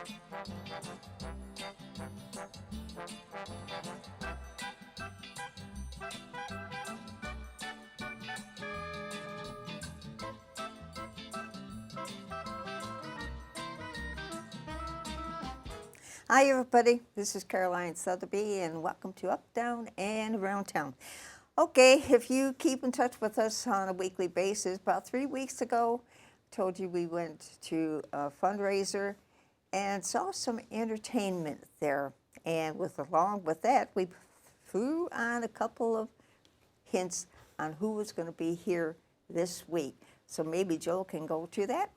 Hi everybody, this is Caroline Sotheby and welcome to Up, Down and Around Town. Okay, if you keep in touch with us on a weekly basis, about 3 weeks ago, I told you we went to a fundraiser and saw some entertainment there. And along with that, we threw on a couple of hints on who was going to be here this week. So maybe Joel can go to that.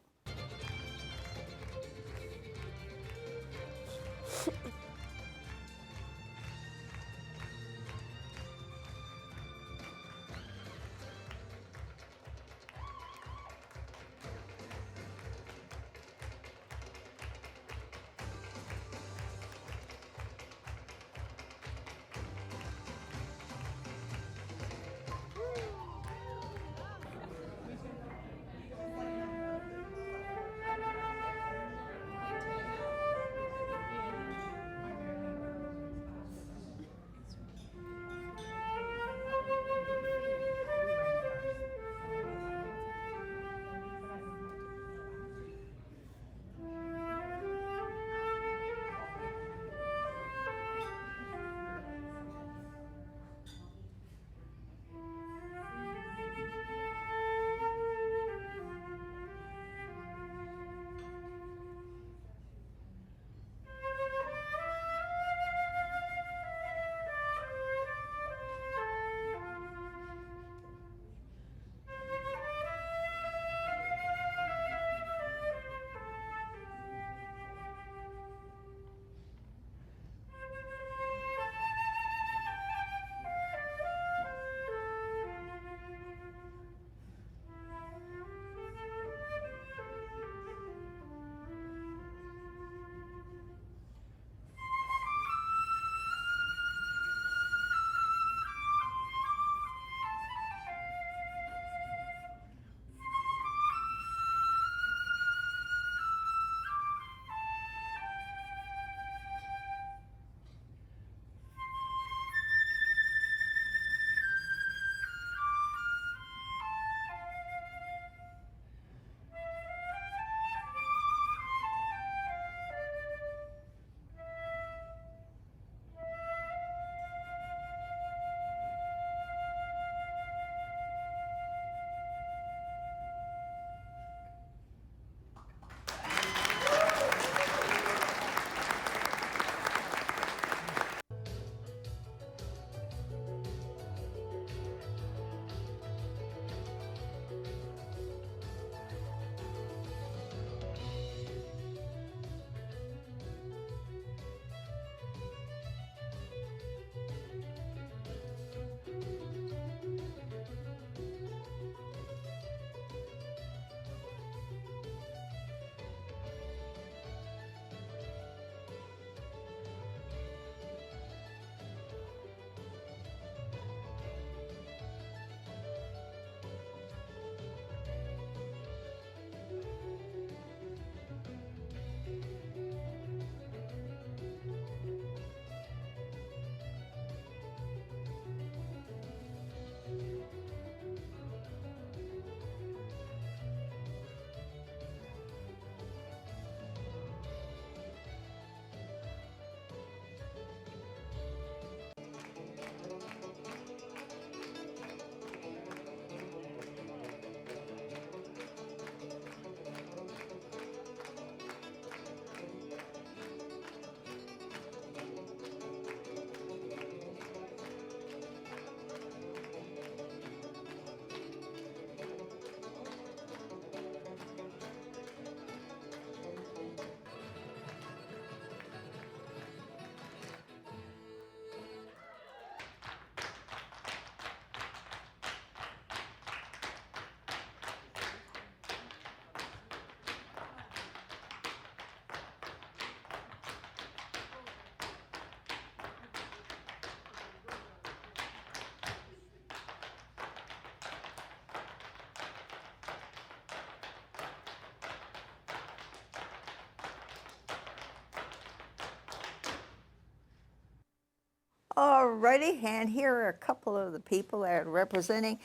Alrighty, and here are a couple of the people that are representing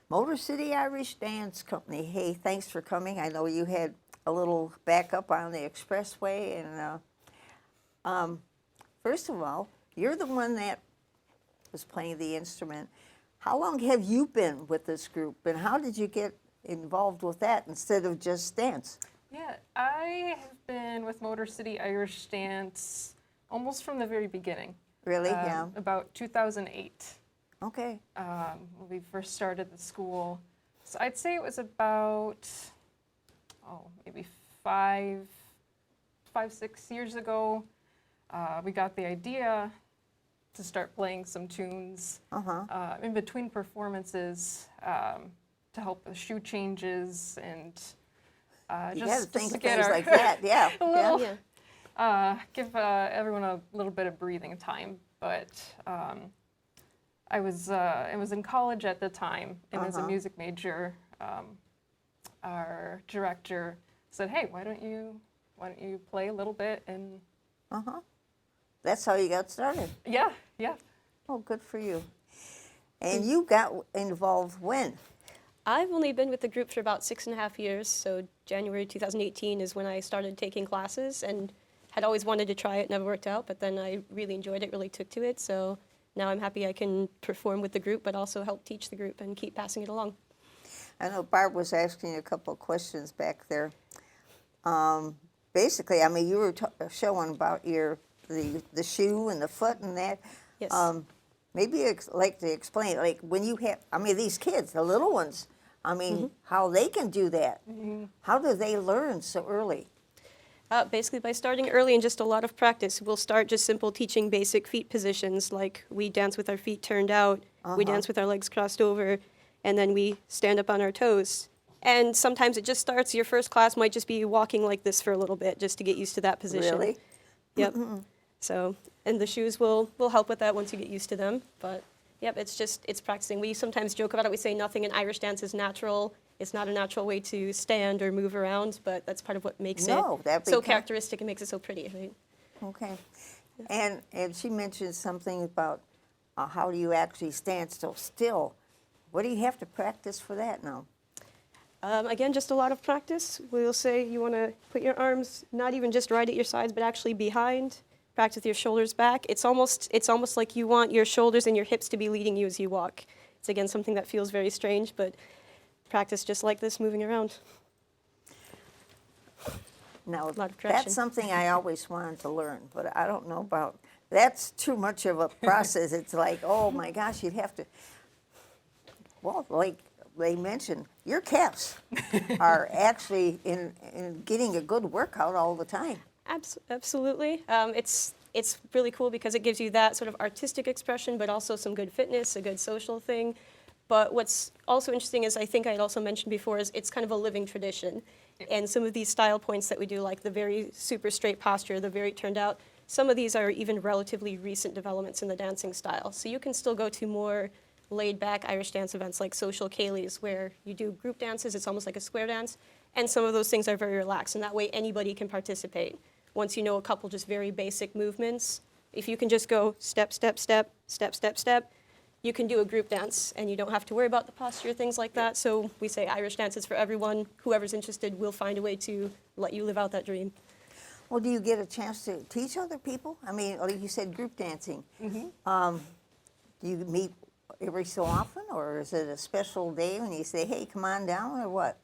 Motor City Irish Dance Company. Hey, thanks for coming. I know you had a little backup on the expressway, and first of all, you're the one that was playing the instrument. How long have you been with this group, and how did you get involved with that instead of just dance? Yeah, I have been with Motor City Irish Dance almost from the very beginning. Really? Yeah. About 2008. Okay. When we first started the school. So I'd say it was about, maybe five, 6 years ago. We got the idea to start playing some tunes in between performances to help with shoe changes and You got to think to of get things our like that, yeah. a little, yeah. give everyone a little bit of breathing time. But I was in college at the time, and as a music major, our director said, "Hey, why don't you play a little bit?" And That's how you got started. yeah. Oh, good for you. And you got involved when? I've only been with the group for about 6.5 years, so January 2018 is when I started taking classes and had always wanted to try it, never worked out, but then I really enjoyed it, really took to it, so now I'm happy I can perform with the group, but also help teach the group and keep passing it along. I know Barb was asking you a couple of questions back there. Basically, I mean, you were showing about the shoe and the foot and that. Yes. Maybe you'd like to explain, like when you have, I mean, these kids, the little ones, I mean, how they can do that. How do they learn so early? Basically by starting early and just a lot of practice. We'll start just simple teaching basic feet positions, like we dance with our feet turned out, we dance with our legs crossed over, and then we stand up on our toes. And sometimes it just starts, your first class might just be walking like this for a little bit, just to get used to that position. Really? Yep. So, and the shoes will help with that once you get used to them. But, yep, it's practicing. We sometimes joke about it. We say nothing in Irish dance is natural. It's not a natural way to stand or move around, but that's part of what makes it so characteristic and makes it so pretty, right? Okay. And she mentioned something about how do you actually stand so still. What do you have to practice for that now? Again, just a lot of practice. We'll say you want to put your arms not even just right at your sides, but actually behind. Practice with your shoulders back. It's almost like you want your shoulders and your hips to be leading you as you walk. It's again something that feels very strange, but practice just like this, moving around. Now, a lot of that's something I always wanted to learn, but I don't know about. That's too much of a process. It's like, oh my gosh, you'd have to. Well, like they mentioned, your calves are actually in getting a good workout all the time. Absolutely. It's really cool because it gives you that sort of artistic expression, but also some good fitness, a good social thing. But what's also interesting is, I think I had also mentioned before, is it's kind of a living tradition. And some of these style points that we do, like the very super straight posture, the very turned out, some of these are even relatively recent developments in the dancing style. So you can still go to more laid-back Irish dance events like social ceilidhs, where you do group dances, it's almost like a square dance, and some of those things are very relaxed, and that way anybody can participate. Once you know a couple just very basic movements, if you can just go step, step, step, step, step, step, you can do a group dance, and you don't have to worry about the posture, things like that. So we say Irish dance is for everyone. Whoever's interested, we'll find a way to let you live out that dream. Well, do you get a chance to teach other people? I mean, like you said, group dancing. Do you meet every so often, or is it a special day when you say, hey, come on down, or what?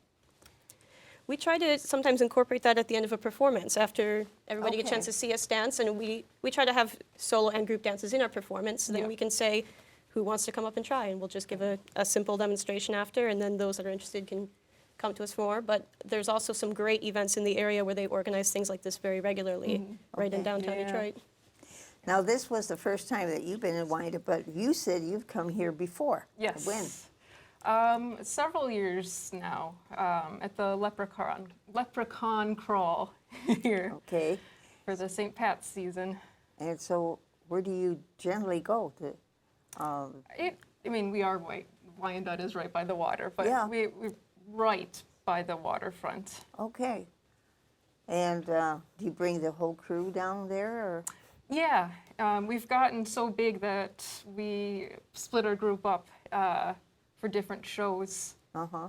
We try to sometimes incorporate that at the end of a performance after everybody gets a chance to see us dance, and we try to have solo and group dances in our performance. So then we can say, who wants to come up and try? And we'll just give a simple demonstration after, and then those that are interested can come to us for more. But there's also some great events in the area where they organize things like this very regularly, right in downtown Detroit. Now, this was the first time that you've been in Wyandotte, but you said you've come here before. Yes. When? Several years now, at the Leprechaun Crawl here. Okay. For the St. Pat's season. And so, where do you generally go? We are Wyandotte is right by the water, but we're right by the waterfront. Okay. And do you bring the whole crew down there, or? Yeah, we've gotten so big that we split our group up for different shows. Uh-huh.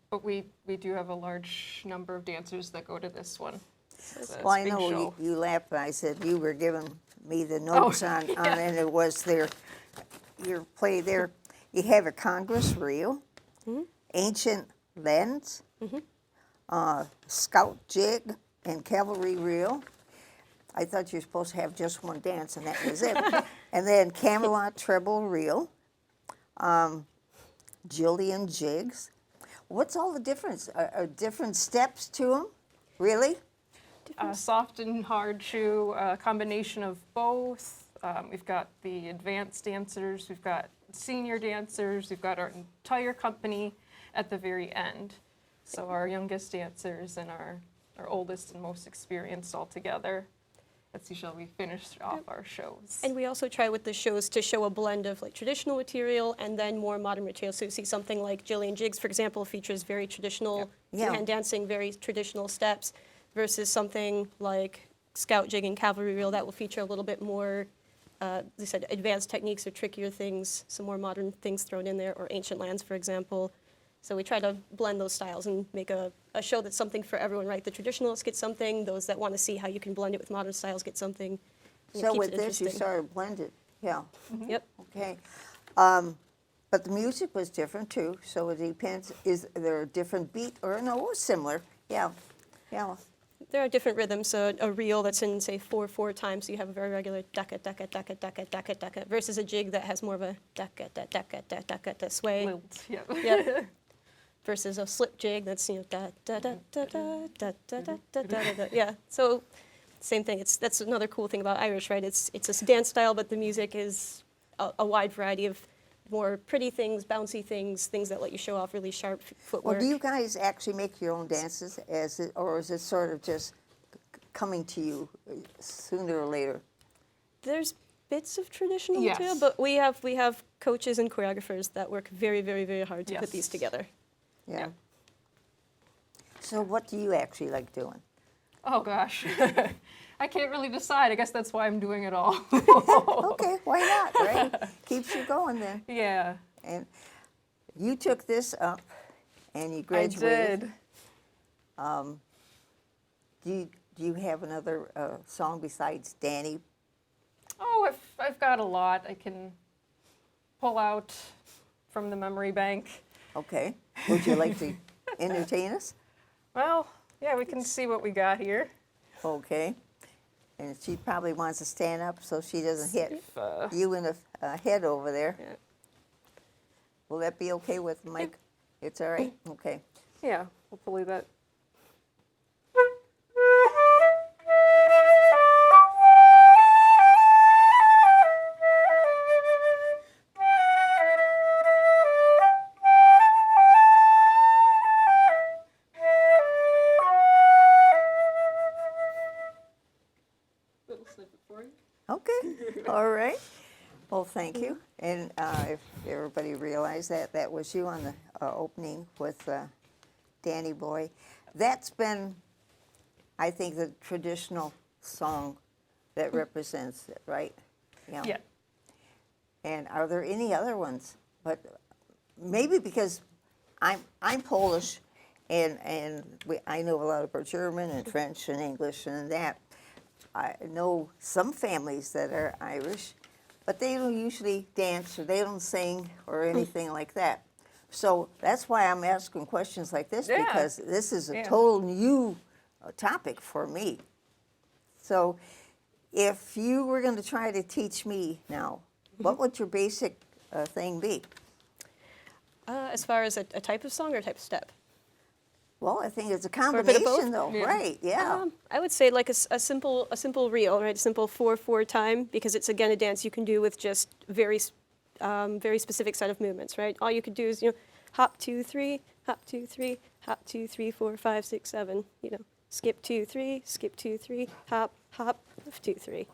But we do have a large number of dancers that go to this one. So it's Well, a I big know show. you laughed when I said you were giving me the notes on it, and it was your play there. You have a Congress reel, ancient lens, scout jig, and cavalry reel. I thought you were supposed to have just one dance, and that was it. And then Camelot treble reel, Jillian jigs. What's all the difference? Are different steps to them? Really? Soft and hard shoe, a combination of both. We've got the advanced dancers, we've got senior dancers, we've got our entire company at the very end. So our youngest dancers and our oldest and most experienced all together. That's usually how we finish off our shows. And we also try with the shows to show a blend of like traditional material and then more modern material. So you see something like Jillian Jigs, for example, features very traditional Yeah. two-hand dancing, very traditional steps, versus something like Scout Jig and Cavalry Reel that will feature a little bit more, they said, advanced techniques or trickier things, some more modern things thrown in there, or Ancient Lands, for example. So we try to blend those styles and make a show that's something for everyone, right? The traditionalists get something, those that want to see how you can blend it with modern styles get something. and it So keeps with it this, you interesting. started blended. Yeah. Yep. Okay. But the music was different too, so it depends. Is there a different beat or no? It was similar. Yeah. Yeah. There are different rhythms. So a reel that's in, say, 4/4 time, so you have a very regular dakka, dakka, dakka, dakka, dakka, dakka, versus a jig that has more of a dakka, dakka, dakka, dakka, dakka sway. Lilt, yeah. Yep. Versus a slip jig that's, you know, da da da da da da da da da da da. Yeah. So same thing. That's another cool thing about Irish, right? It's a dance style, but the music is a wide variety of more pretty things, bouncy things, things that let you show off really sharp footwork. Well, do you guys actually make your own dances, or is it sort of just coming to you sooner or later? There's bits of traditional Yes. too, but we have coaches and choreographers that work very, very, very hard to put these Yes. together. Yeah. So what do you actually like doing? Oh gosh. I can't really decide. I guess that's why I'm doing it all. Okay, why not, right? Keeps you going then. Yeah, And you took this up, and you I graduated. did. Do you have another song besides Danny? Oh, I've got a lot I can pull out from the memory bank. Okay. Would you like to entertain us? Well, yeah, we can see what we got here. Okay. And she probably wants to stand up so she doesn't hit If, uh, you in the head over there. Yeah. Will that be okay with Mike? It's all right? Okay. yeah, hopefully that. Little snippet for you. Okay. All right. Well, thank you. And if everybody realized that was you on the opening with Danny Boy. That's been, I think, the traditional song that represents it, right? Yeah. And are there any other ones? But maybe because I'm Polish, and I know a lot about German and French and English and that. I know some families that are Irish, but they don't usually dance or they don't sing or anything like that. So that's why I'm asking questions like this, Yeah. because this is a Yeah. total new topic for me. So if you were going to try to teach me now, what would your basic thing be? As far as a type of song or a type of step? Well, I think it's a a bit of combination, both? though, Yeah. right? Yeah. I would say like a simple reel, right? A simple 4/4 time, because it's again a dance you can do with just very specific set of movements, right? All you could do is hop 2 3, hop 2 3, hop 2 3 4 5 6 7. Skip 2 3, skip 2 3, hop hop 2 3.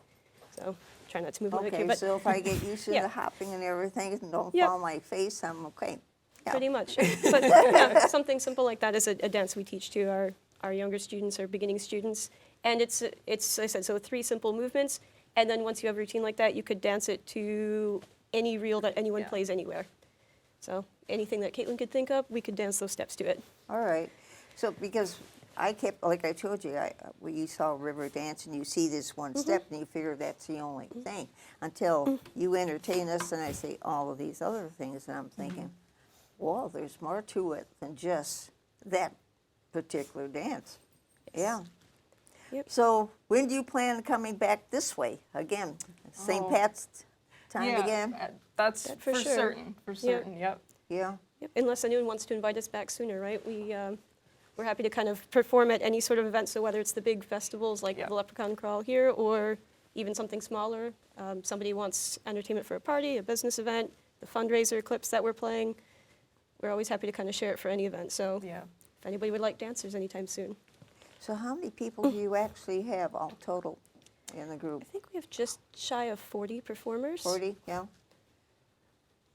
So try not to move like Okay, here, but so if I get used to Yeah. the hopping and everything and don't Yep. fall on my face, I'm okay. Yeah. pretty much. But yeah, something simple like that is a dance we teach to our younger students or beginning students. And it's like I said, so 3 simple movements. And then once you have a routine like that, you could dance it to any reel that anyone Yeah. plays anywhere. So anything that Caitlin could think of, we could dance those steps to it. All right. So because I kept, like I told you, we saw river dance and you see this one step and you figure that's the only thing until you entertain us and I say all of these other things and I'm thinking, well, there's more to it than just that particular dance. Yeah. Yep. So when do you plan coming back this way again? St. Oh. Pat's time Yeah, again? that's That for for sure. certain. For certain. Yep. Yeah. Yep. Unless anyone wants to invite us back sooner, right? We're happy to kind of perform at any sort of event. So whether it's the big festivals like Yep. the Leprechaun Crawl here, or even something smaller, somebody wants entertainment for a party, a business event, the fundraiser clips that we're playing, we're always happy to kind of share it for any event. So Yeah. if anybody would like dancers anytime soon. So how many people do you actually have all total in the group? I think we have just shy of 40 performers. 40, yeah.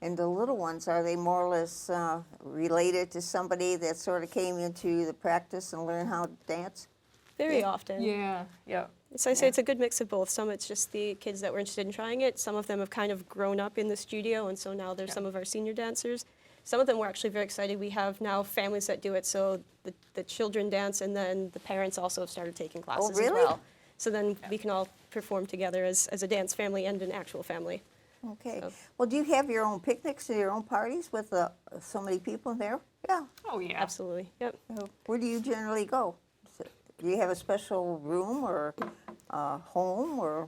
And the little ones, are they more or less related to somebody that sort of came into the practice and learned how to dance? Very Yeah. often. Yeah. Yeah. So I say it's a good mix of both. Some it's just the kids that were interested in trying it. Some of them have kind of grown up in the studio, and so now they're Yeah. some of our senior dancers. Some of them were actually very excited. We have now families that do it, so the children dance, and then the parents also have started taking classes really? as well. So then we can all perform together as a dance family and an actual family. Okay. So- Well, do you have your own picnics and your own parties with so many people in there? Yeah. Oh yeah. Absolutely. Yep. Where do you generally go? Do you have a special room or home or?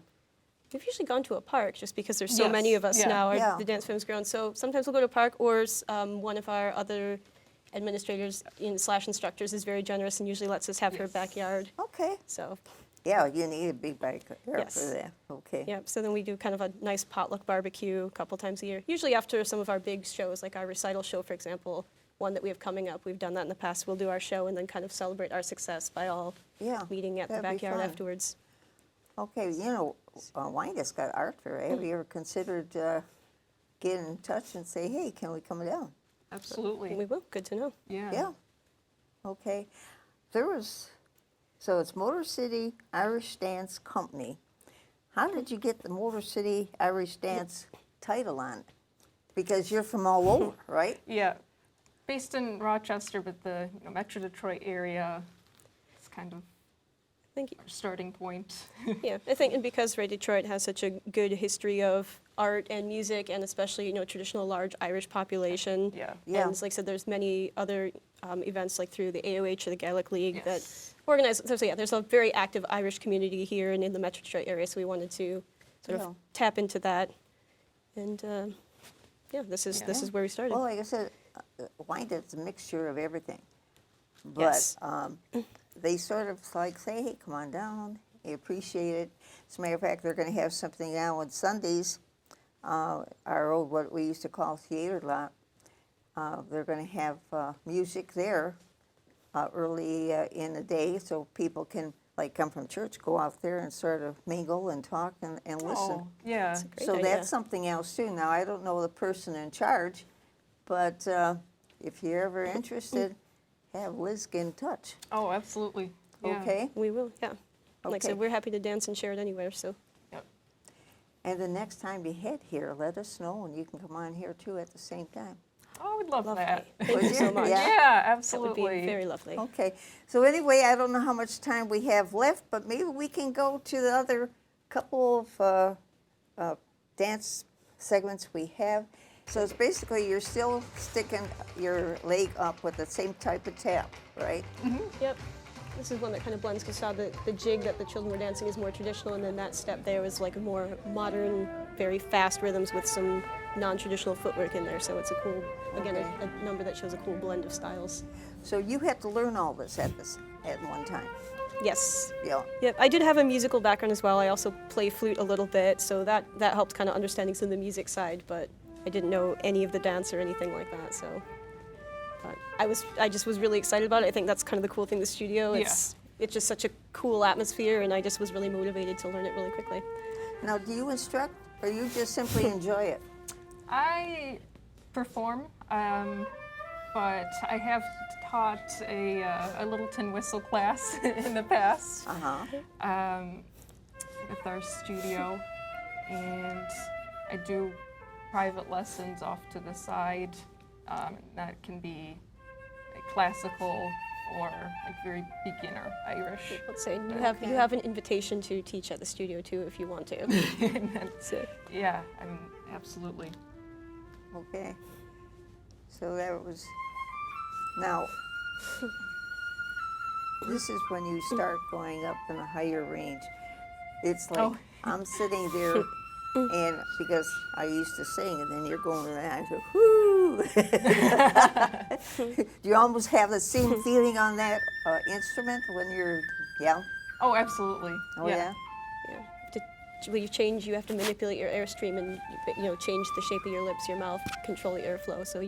We've usually gone to a park just because there's so many Yes, of us yeah. now. Yeah. The dance family's grown. So sometimes we'll go to a park, or one of our other administrators slash instructors is very generous and usually lets us have her Yes. backyard. Okay. So, Yeah, you need a big backyard Yes. for that. Okay. yeah. So then we do kind of a nice potluck barbecue a couple times a year. Usually after some of our big shows, like our recital show, for example, one that we have coming up. We've done that in the past. We'll do our show and then kind of celebrate our success by all Yeah. meeting at the that'd be backyard fun. afterwards. Okay, Wyandott's got art fair. Have you ever considered getting in touch and say, hey, can we come down? Absolutely. We will. Good to know. Yeah. Yeah. Okay. So it's Motor City Irish Dance Company. How did you get the Motor City Irish Dance title on it? Because you're from all over, right? Yeah. Based in Rochester, but the Metro Detroit area is kind of Thank you. our starting point. Yeah, I think, and because Detroit has such a good history of art and music, and especially traditional large Irish population. Yeah. Yeah. And like I said, there's many other events like through the AOH or the Gaelic League that Yes. organize. So yeah, there's a very active Irish community here and in the Metro Detroit area. So we wanted to sort Yeah. of tap into that, and yeah, this is Yeah. where we started. Well, like I said, Wyandott's a mixture of everything. But Yes. they sort of like say, hey, come on down. They appreciate it. As a matter of fact, they're going to have something now on Sundays, our old, what we used to call theater lot. They're going to have music there early in the day so people can, like, come from church, go out there and sort of mingle and talk and listen. Oh, yeah. Great So idea. that's something else too. Now, I don't know the person in charge, but if you're ever interested, have Liz get in touch, Oh, absolutely. Yeah. okay? We will, yeah. Like I Okay. said, we're happy to dance and share it anywhere. So Yep. And the next time you head here, let us know, and you can come on here too at the same time. Oh, we'd love lovely. that. Thank you Would so you? much. Yeah. Yeah, That would absolutely. be very lovely. Okay, so anyway, I don't know how much time we have left, but maybe we can go to the other couple of dance segments we have. So it's basically you're still sticking your leg up with the same type of tap, right? Yep. This is one that kind of blends because the jig that the children were dancing is more traditional, and then that step there was like a more modern, very fast rhythms with some non-traditional footwork in there. So it's a cool, again, Okay. a number that shows a cool blend of styles. So you had to learn all this at one time. Yes. Yeah. Yep. I did have a musical background as well. I also play flute a little bit, so that helped kind of understanding some of the music side, but I didn't know any of the dance or anything like that. So, but I just was really excited about it. I think that's kind of the cool thing. The studio, it's just such a cool atmosphere, and I just was really motivated to learn it really quickly. Now, do you instruct, or you just simply enjoy it? I perform, but I have taught a little tin whistle class in the past. Uh-huh. with our studio, and I do private lessons off to the side. That can be like classical or like very beginner Irish. Let's say you Okay. have an invitation to teach at the studio too if you want to. And then, So, yeah, I mean, absolutely. Okay. So that was, now, this is when you start going up in a higher range. It's like, Oh. I'm sitting there, and because I used to sing, and then you're going around, so, whoo! Do you almost have the same feeling on that instrument when you're, yeah? Oh, absolutely. Oh, yeah? yeah. When you change, you have to manipulate your airstream and change the shape of your lips, your mouth, control the airflow, so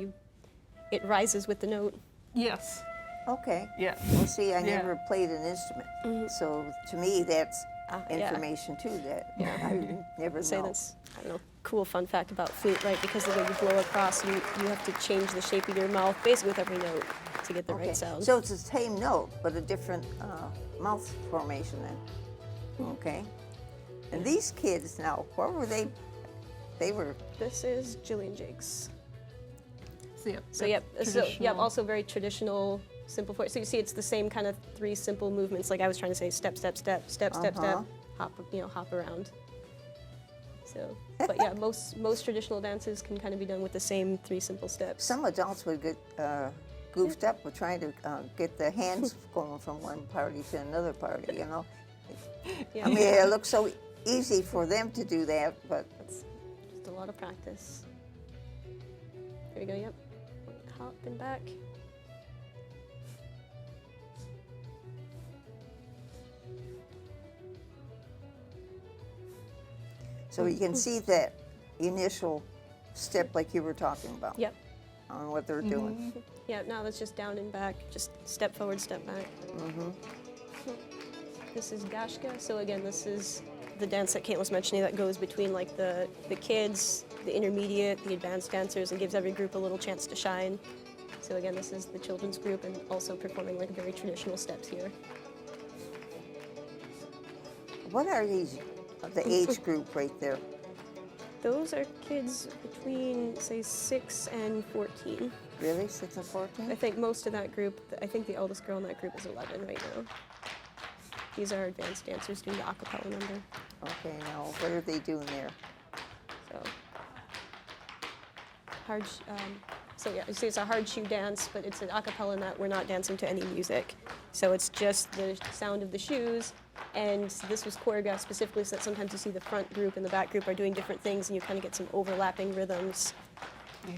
it rises with the note. Yes. Okay. Yeah. Well, see, I Yeah. never played an instrument, so to me, that's Yeah. information too that I never Say know. that's, I don't know, cool fun fact about flute, right? Because the way you blow across, you have to change the shape of your mouth basically with every note to get the Okay. right sound. So it's the same note, but a different mouth formation then. Okay. And these kids now, where were they? They were, This is Jillian Jakes. So, yep. So yep, traditional. also very traditional, simple voice. So you see, it's the same kind of 3 simple movements. Like I was trying to say, step, step, step, step, step, Uh-huh. step, hop around. So, but yeah, most traditional dances can kind of be done with the same 3 simple steps. some adults would get goofed up with trying to get the hands going from one party to another party, you know? Yeah, I mean, it looks so easy for them to do that, but it's just a lot of practice. There we go. Yep, hop and back. so you can see that initial step like you were talking about Yep. on what they're doing. Yeah. Now that's just down and back. Just step forward, step back. This is Gashka. So again, this is the dance that Kate was mentioning that goes between like the kids, the intermediate, the advanced dancers, and gives every group a little chance to shine. So again, this is the children's group and also performing like very traditional steps here. What are these, the age group right there? Those are kids between say 6 and 14. Really, 6 and 14? I think most of that group, I think the eldest girl in that group is 11 right now. These are advanced dancers doing the a cappella number. Okay, now what are they doing there? So hard. So yeah, you see, it's a hard shoe dance, but it's an a cappella in that we're not dancing to any music. So it's just the sound of the shoes. And this was choreographed specifically so that sometimes you see the front group and the back group are doing different things, and you kind of get some overlapping rhythms.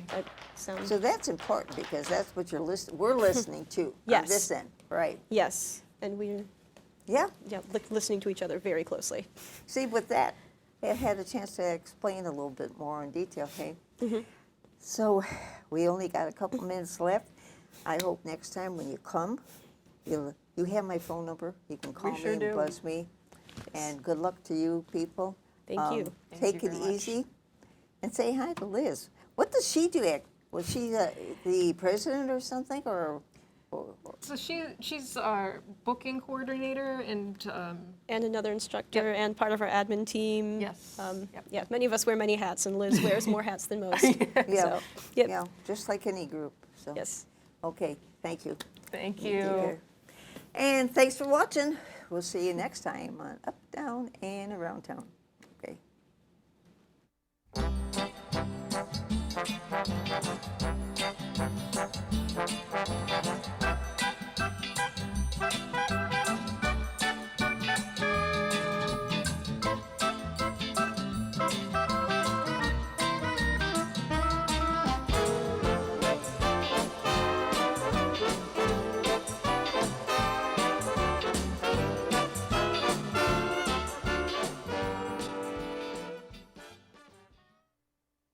That sound. So that's important because that's what we're listening to on Yes. this end, right? Yes, and we're Yeah. listening to each other very closely. See, with that, I had a chance to explain a little bit more in detail, okay? So we only got a couple minutes left. I hope next time when you come, you have my phone number. You can call sure me and do. buzz me. And good luck to you people. Thank you. Thank Take you it very much. easy. And say hi to Liz. What does she do? Was she the president or something? Or So she's our booking coordinator and And another instructor and part of our admin team. Yes. Yep. Yeah, many of us wear many hats, and Liz wears more hats than most. yeah, So, yep. yeah, just like any group. So Yes. okay, thank you. thank Take you. care. And thanks for watching. We'll see you next time on Up, Down, and Around Town.